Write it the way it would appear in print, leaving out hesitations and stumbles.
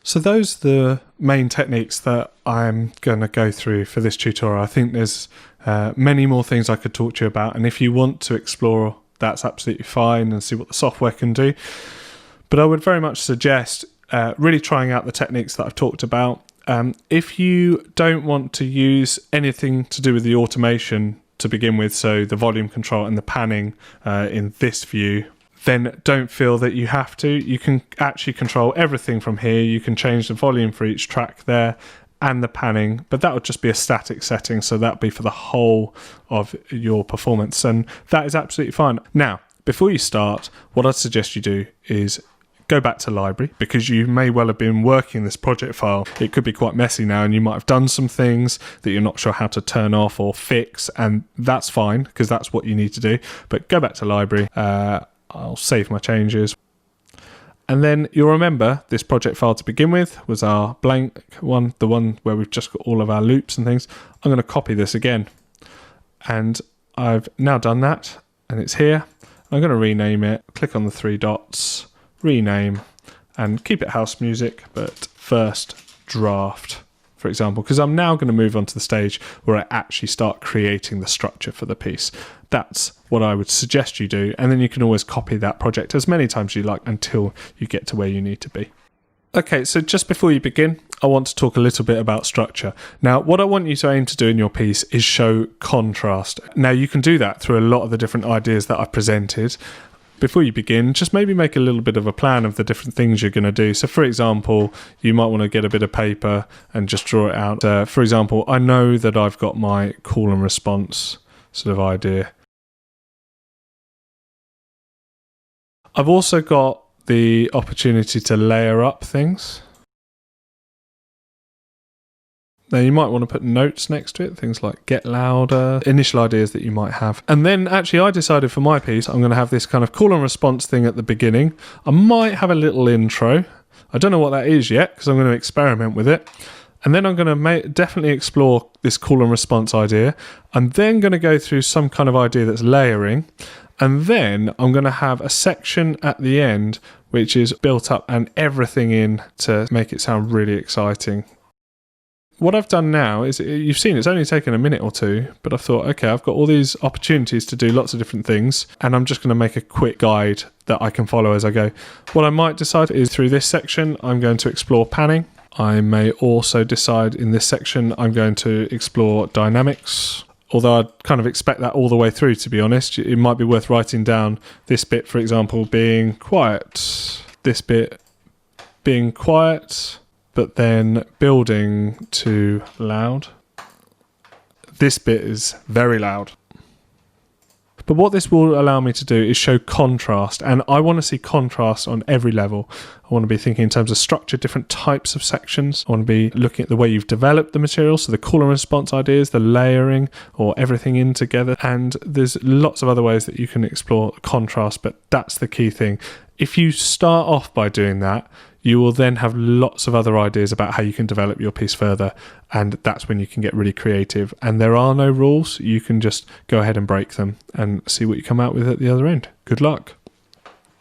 So those are the main techniques that I'm going to go through for this tutorial. I think there's many more things I could talk to you about, and if you want to explore, that's absolutely fine and see what the software can do. But I would very much suggest really trying out the techniques that I've talked about. If you don't want to use anything to do with the automation to begin with, so the volume control and the panning in this view, then don't feel that you have to. You can actually control everything from here. You can change the volume for each track there and the panning, but that would just be a static setting, so that would be for the whole of your performance, and that is absolutely fine. Now, before you start, what I'd suggest you do is go back to library, because you may well have been working this project file. It could be quite messy now, and you might have done some things that you're not sure how to turn off or fix, and that's fine, because that's what you need to do. But go back to library. I'll save my changes. And then you'll remember this project file to begin with was our blank one, the one where we've just got all of our loops and things. I'm going to copy this again. And I've now done that, and it's here. I'm going to rename it, click on the 3 dots, rename, and keep it house music, but first draft, for example, because I'm now going to move on to the stage where I actually start creating the structure for the piece. That's what I would suggest you do, and then you can always copy that project as many times as you like until you get to where you need to be. Okay, so just before you begin, I want to talk a little bit about structure. Now, what I want you to aim to do in your piece is show contrast. Now, you can do that through a lot of the different ideas that I've presented. Before you begin, just maybe make a little bit of a plan of the different things you're going to do. So, for example, you might want to get a bit of paper and just draw it out. For example, I know that I've got my call and response sort of idea. I've also got the opportunity to layer up things. Now you might want to put notes next to it, things like get louder, initial ideas that you might have. And then actually I decided for my piece, I'm going to have this kind of call and response thing at the beginning. I might have a little intro. I don't know what that is yet, because I'm going to experiment with it. And then I'm going to definitely explore this call and response idea. I'm then going to go through some kind of idea that's layering. And then I'm going to have a section at the end which is built up and everything in to make it sound really exciting. What I've done now is, you've seen it's only taken a minute or two, but I thought, okay, I've got all these opportunities to do lots of different things, and I'm just going to make a quick guide that I can follow as I go. What I might decide is through this section, I'm going to explore panning. I may also decide in this section, I'm going to explore dynamics. Although I'd kind of expect that all the way through, to be honest. It might be worth writing down this bit, for example, being quiet, this bit being quiet, but then building to loud. This bit is very loud. But what this will allow me to do is show contrast, and I want to see contrast on every level. I want to be thinking in terms of structure, different types of sections. I want to be looking at the way you've developed the material, so the call and response ideas, the layering, or everything in together. And there's lots of other ways that you can explore contrast, but that's the key thing. If you start off by doing that, you will then have lots of other ideas about how you can develop your piece further, and that's when you can get really creative. And there are no rules. You can just go ahead and break them and see what you come out with at the other end. Good luck.